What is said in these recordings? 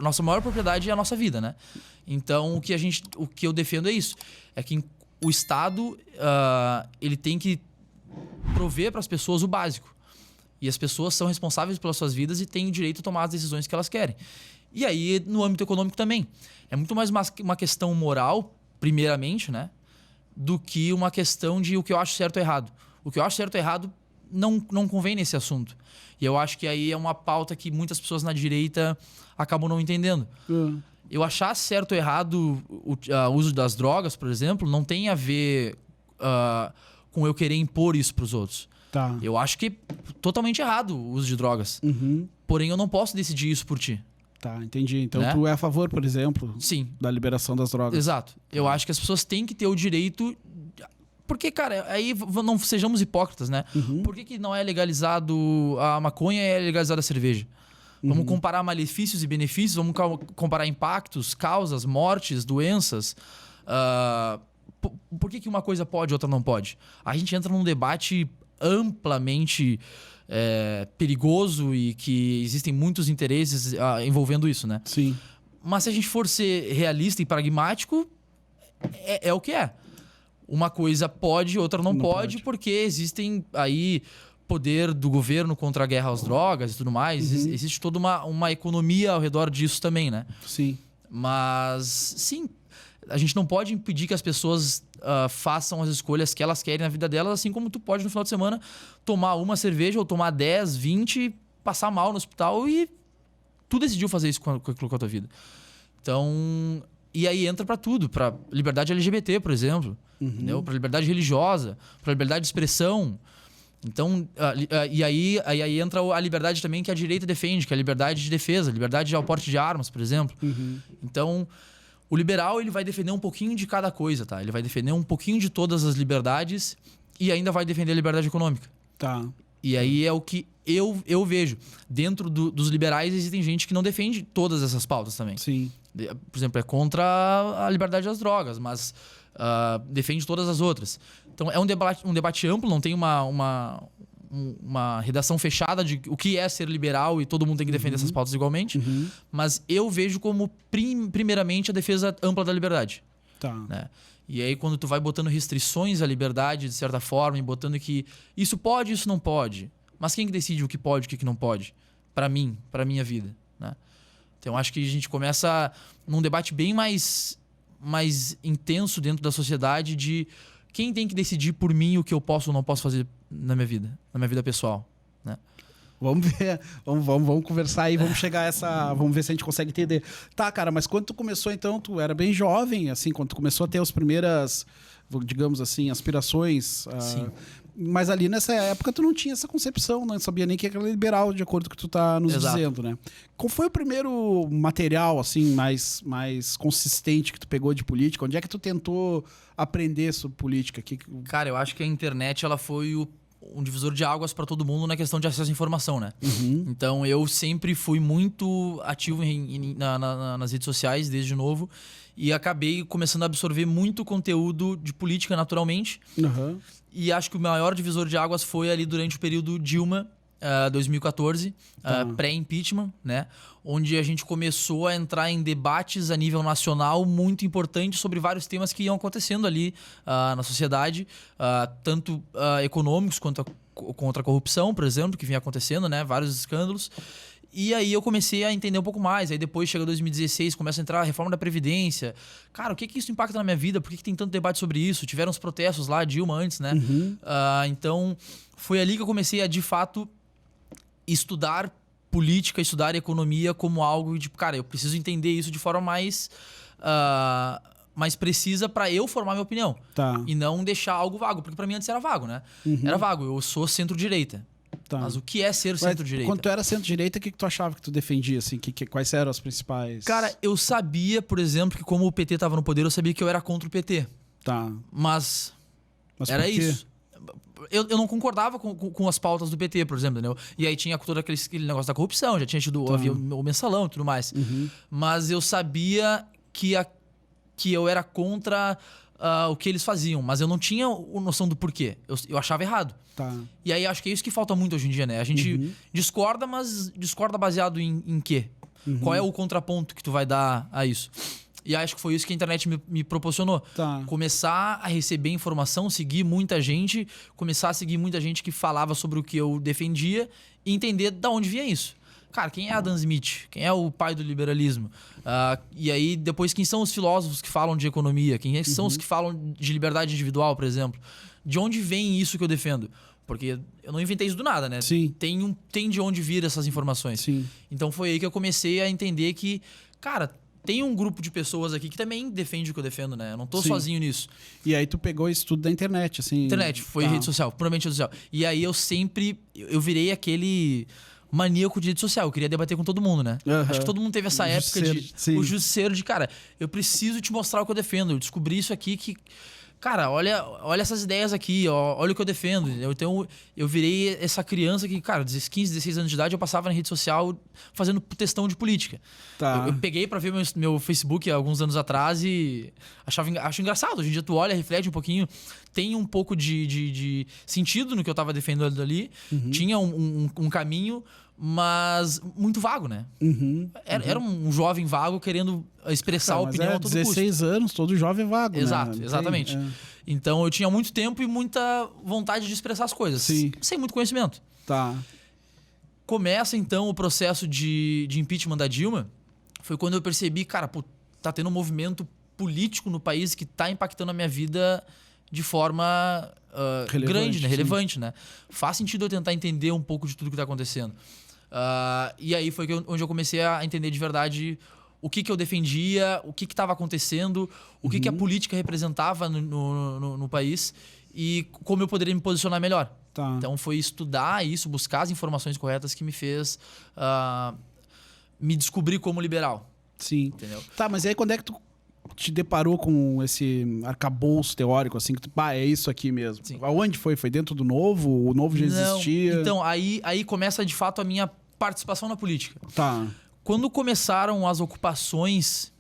nossa maior propriedade é a nossa vida, né? Então, o que eu defendo é isso. É que o Estado, ele tem que prover para as pessoas o básico. E as pessoas são responsáveis pelas suas vidas e têm o direito de tomar as decisões que elas querem. E aí, no âmbito econômico também. É muito mais uma questão moral, primeiramente, né? Do que uma questão de o que eu acho certo ou errado. O que eu acho certo ou errado não convém nesse assunto. E eu acho que aí é uma pauta que muitas pessoas na direita acabam não entendendo. Eu achar certo ou errado o uso das drogas, por exemplo, não tem a ver com eu querer impor isso para os outros. Tá. Eu acho que é totalmente errado o uso de drogas. Porém, eu não posso decidir isso por ti. Tá, entendi. Então Né? tu é a favor, por exemplo, Sim. da liberação das drogas. Exato. Eu acho que as pessoas têm que ter o direito... Porque, cara, aí não sejamos hipócritas, né? Por que não é legalizado a maconha e é legalizada a cerveja? Vamos comparar malefícios e benefícios, vamos comparar impactos, causas, mortes, doenças. Por que uma coisa pode e outra não pode? A gente entra num debate amplamente perigoso e que existem muitos interesses envolvendo isso, né? Sim. Mas se a gente for ser realista e pragmático, é o que é. Uma coisa pode, outra não pode, porque existem aí poder do governo contra a guerra às drogas e tudo mais. Existe toda uma economia ao redor disso também, né? Sim. Mas, sim, a gente não pode impedir que as pessoas façam as escolhas que elas querem na vida delas, assim como tu pode no final de semana tomar uma cerveja ou tomar 10, 20, passar mal no hospital e tu decidiu fazer isso com a tua vida. Então, e aí entra pra tudo, pra liberdade LGBT, por exemplo, entendeu? Pra liberdade religiosa, pra liberdade de expressão. Então, e aí entra a liberdade também que a direita defende, que é a liberdade de defesa, liberdade ao porte de armas, por exemplo. Então, o liberal ele vai defender um pouquinho de cada coisa, tá? Ele vai defender um pouquinho de todas as liberdades e ainda vai defender a liberdade econômica. Tá. E aí é o que eu vejo. Dentro dos liberais existem gente que não defende todas essas pautas também. Sim. Por exemplo, é contra a liberdade das drogas, mas defende todas as outras. Então é um debate amplo, não tem uma redação fechada de o que é ser liberal e todo mundo tem que defender essas pautas igualmente. Mas eu vejo como, primeiramente, a defesa ampla da liberdade. Tá. Né? E aí quando tu vai botando restrições à liberdade, de certa forma, e botando que isso pode, isso não pode. Mas quem que decide o que pode e o que não pode? Pra mim, pra minha vida. Né? Então acho que a gente começa num debate bem mais intenso dentro da sociedade de quem tem que decidir por mim o que eu posso ou não posso fazer na minha vida pessoal. Né? Vamos ver, vamos conversar aí, vamos chegar a essa... Vamos ver se a gente consegue entender. Tá, cara, mas quando tu começou, então, tu era bem jovem, assim, quando tu começou a ter as primeiras, digamos assim, aspirações. Sim. Mas ali nessa época tu não tinha essa concepção, não sabia nem que era liberal, de acordo com o que tu tá nos Exato. dizendo, né? Qual foi o primeiro material, assim, mais consistente que tu pegou de política? Onde é que tu tentou aprender sobre política? Cara, eu acho que a internet ela foi um divisor de águas para todo mundo na questão de acesso à informação, né? Então eu sempre fui muito ativo nas redes sociais desde novo e acabei começando a absorver muito conteúdo de política naturalmente. E acho que o maior divisor de águas foi ali durante o período Dilma, 2014, pré-impeachment, né? Onde a gente começou a entrar em debates a nível nacional muito importantes sobre vários temas que iam acontecendo ali na sociedade, tanto econômicos quanto contra a corrupção, por exemplo, que vinha acontecendo, né? Vários escândalos. E aí eu comecei a entender um pouco mais. Aí depois chega 2016, começa a entrar a reforma da Previdência. Cara, o que isso impacta na minha vida? Por que tem tanto debate sobre isso? Tiveram os protestos lá, Dilma antes, né? Então, foi ali que eu comecei a, de fato, estudar política, estudar economia como algo de, cara, eu preciso entender isso de forma mais precisa para eu formar minha opinião. Tá. E não deixar algo vago. Porque para mim antes era vago, né? Era vago. Eu sou centro-direita. Tá. Mas o que é ser centro-direita? Quando tu era centro-direita, o que tu achava que tu defendia? Assim, quais eram as principais... Cara, eu sabia, por exemplo, que como o PT tava no poder, eu sabia que eu era contra o PT. Tá. Mas era por quê? isso. Eu não concordava com as pautas do PT, por exemplo, entendeu? E aí tinha todo aquele negócio da corrupção, já tinha tido havia o mensalão e tudo mais. Mas eu sabia que eu era contra o que eles faziam, mas eu não tinha noção do porquê. Eu achava errado. Tá. E aí acho que é isso que falta muito hoje em dia, né? A gente discorda, mas discorda baseado em quê? Qual é o contraponto que tu vai dar a isso? E acho que foi isso que a internet me proporcionou. Tá. Começar a receber informação, seguir muita gente, começar a seguir muita gente que falava sobre o que eu defendia e entender de onde vinha isso. Cara, quem é Adam Smith? Quem é o pai do liberalismo? E aí, depois, quem são os filósofos que falam de economia? Quem são os que falam de liberdade individual, por exemplo? De onde vem isso que eu defendo? Porque eu não inventei isso do nada, né? Sim. Tem de onde vir essas informações. Sim. Então foi aí que eu comecei a entender que, cara, tem um grupo de pessoas aqui que também defende o que eu defendo, né? Eu não tô sozinho nisso. E aí tu pegou isso tudo da internet, assim... Internet, foi rede social, puramente rede social. E aí eu virei aquele maníaco de rede social. Eu queria debater com todo mundo, né? Acho que todo mundo teve essa época o justiceiro de, cara, eu preciso te mostrar o que eu defendo. Eu descobri isso aqui que... Cara, olha essas ideias aqui, ó, olha o que eu defendo. Então, eu virei essa criança que, cara, 15, 16 anos de idade, eu passava na rede social fazendo textão de política. Tá. Eu peguei pra ver meu Facebook alguns anos atrás e acho engraçado. Hoje em dia tu olha, reflete um pouquinho, tem um pouco de sentido no que eu tava defendendo ali. Tinha um caminho, mas muito vago, né? Era um jovem vago querendo expressar a opinião a todo 16 custo. anos, todo jovem vago, Exato, né? exatamente. Então eu tinha muito tempo e muita vontade de expressar as coisas, sem muito conhecimento. Tá. Começa então o processo de impeachment da Dilma. Foi quando eu percebi, cara, pô, tá tendo um movimento político no país que tá impactando a minha vida de forma grande, né? Relevante, né? Faz sentido eu tentar entender um pouco de tudo que tá acontecendo. E aí foi onde eu comecei a entender de verdade o que eu defendia, o que estava acontecendo, o que a política representava no país e como eu poderia me posicionar melhor. Tá. Então foi estudar isso, buscar as informações corretas que me fez me descobrir como liberal. Sim. Entendeu? Tá, mas aí quando é que tu te deparou com esse arcabouço teórico, assim, que tu, é isso aqui mesmo? Sim. Aonde foi? Foi dentro do Novo? O Novo já existia? Então, aí começa de fato a minha participação na política. Tá. Quando começaram as ocupações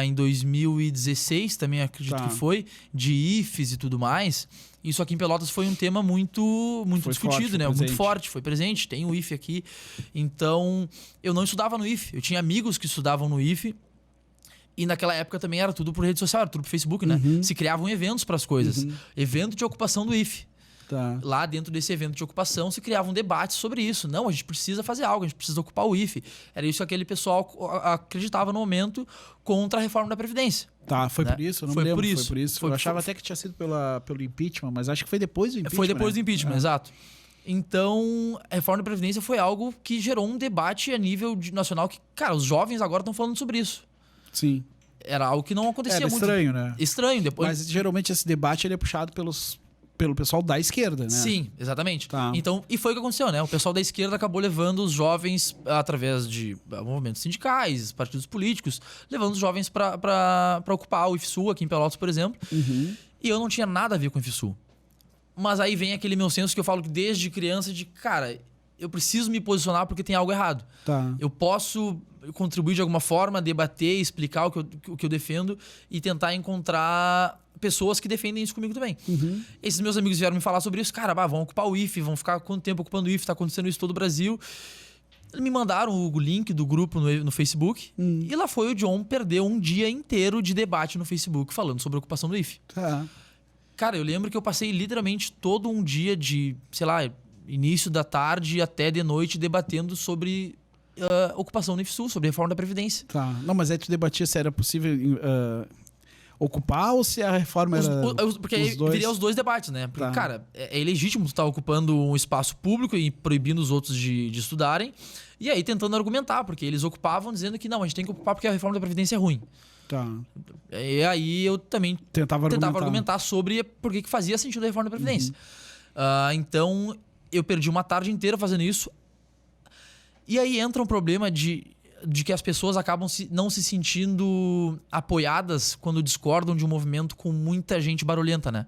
em 2016, também acredito que foi, de IFES e tudo mais, isso aqui em Pelotas foi um tema muito discutido, forte, né? presente. Muito forte, foi presente, tem o IFE aqui. Então, eu não estudava no IFE, eu tinha amigos que estudavam no IFE. E naquela época também era tudo por rede social, era tudo por Facebook, né? Se criavam eventos para as coisas. Evento de ocupação do IFE. Tá. Lá dentro desse evento de ocupação se criava um debate sobre isso. Não, a gente precisa fazer algo, a gente precisa ocupar o IFE. Era isso que aquele pessoal acreditava no momento contra a reforma da Previdência. Tá, foi por isso? Eu não me lembro. Foi por isso. Eu achava foi, até que tinha sido pelo impeachment, mas acho que foi depois do impeachment. Foi depois do impeachment, exato. Então, a reforma da Previdência foi algo que gerou um debate a nível nacional que, cara, os jovens agora estão falando sobre isso. Sim. Era algo que não acontecia muito. Estranho, né? Estranho. Depois... Mas geralmente esse debate ele é puxado pelo pessoal da esquerda, né? Sim, exatamente. Tá. Então, e foi o que aconteceu, né? O pessoal da esquerda acabou levando os jovens através de movimentos sindicais, partidos políticos, levando os jovens para ocupar o IFSU aqui em Pelotas, por exemplo. E eu não tinha nada a ver com o IFSU. Mas aí vem aquele meu senso que eu falo que desde criança de, cara, eu preciso me posicionar porque tem algo errado. Tá. Eu posso contribuir de alguma forma, debater, explicar o que eu defendo e tentar encontrar pessoas que defendem isso comigo também. Esses meus amigos vieram me falar sobre isso. Cara, vão ocupar o IFE, vão ficar quanto tempo ocupando o IFE? Tá acontecendo isso em todo o Brasil. Me mandaram o link do grupo no Facebook e lá foi o John perdeu um dia inteiro de debate no Facebook falando sobre a ocupação do IFE. Tá. Cara, eu lembro que eu passei literalmente todo um dia de, sei lá, início da tarde até de noite debatendo sobre ocupação do IFSU, sobre a reforma da Previdência. Tá. Não, mas aí tu debatia se era possível ocupar ou se a reforma era porque aí viria os dois debates, né? Porque, cara, é ilegítimo tu estar ocupando um espaço público e proibindo os outros de estudarem. E aí tentando argumentar, porque eles ocupavam dizendo que não, a gente tem que ocupar porque a reforma da Previdência é ruim. Tá. E aí eu também tentava argumentar sobre por que fazia sentido a reforma da Previdência. Então, eu perdi uma tarde inteira fazendo isso. E aí entra um problema de que as pessoas acabam não se sentindo apoiadas quando discordam de um movimento com muita gente barulhenta, né?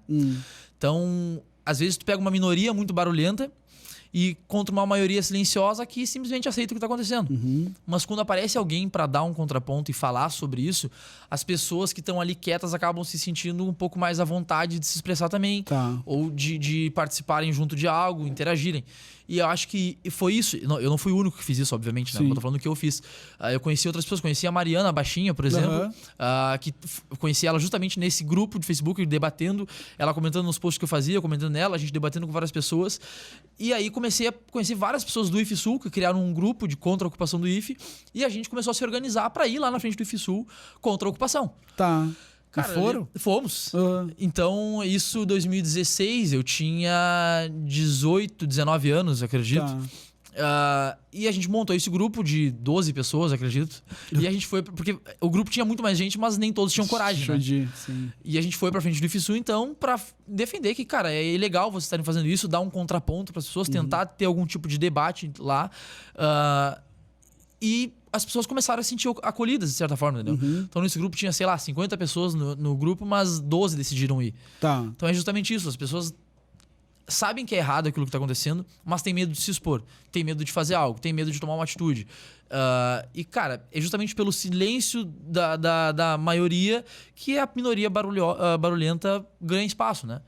Então, às vezes tu pega uma minoria muito barulhenta e contra uma maioria silenciosa que simplesmente aceita o que está acontecendo. Mas quando aparece alguém para dar um contraponto e falar sobre isso, as pessoas que estão ali quietas acabam se sentindo um pouco mais à vontade de se expressar também, ou de participarem junto de algo, interagirem. E eu acho que foi isso. Eu não fui o único que fiz isso, obviamente, né? Eu tô falando que eu fiz. Eu conheci outras pessoas. Conheci a Mariana Baixinha, por exemplo. Que eu conheci ela justamente nesse grupo de Facebook, debatendo. Ela comentando nos posts que eu fazia, comentando nela, a gente debatendo com várias pessoas. E aí comecei a conhecer várias pessoas do IFSul, que criaram um grupo de contra a ocupação do IFE. E a gente começou a se organizar para ir lá na frente do IFSul contra a ocupação. Cara, foram? Fomos. Então, isso em 2016, eu tinha 18, 19 anos, acredito. E a gente montou esse grupo de 12 pessoas, acredito. E a gente foi... Porque o grupo tinha muito mais gente, mas nem todos tinham coragem, né? Sim. E a gente foi pra frente do IFSul, então, pra defender que, cara, é ilegal vocês estarem fazendo isso, dar um contraponto pras pessoas, tentar ter algum tipo de debate lá. E as pessoas começaram a se sentir acolhidas, de certa forma, entendeu? Então, nesse grupo tinha, sei lá, 50 pessoas no grupo, mas 12 decidiram ir. Então, é justamente isso. As pessoas sabem que é errado aquilo que está acontecendo, mas tem medo de se expor, tem medo de fazer algo, tem medo de tomar uma atitude. E, cara, é justamente pelo silêncio da maioria que a minoria barulhenta ganha espaço, né?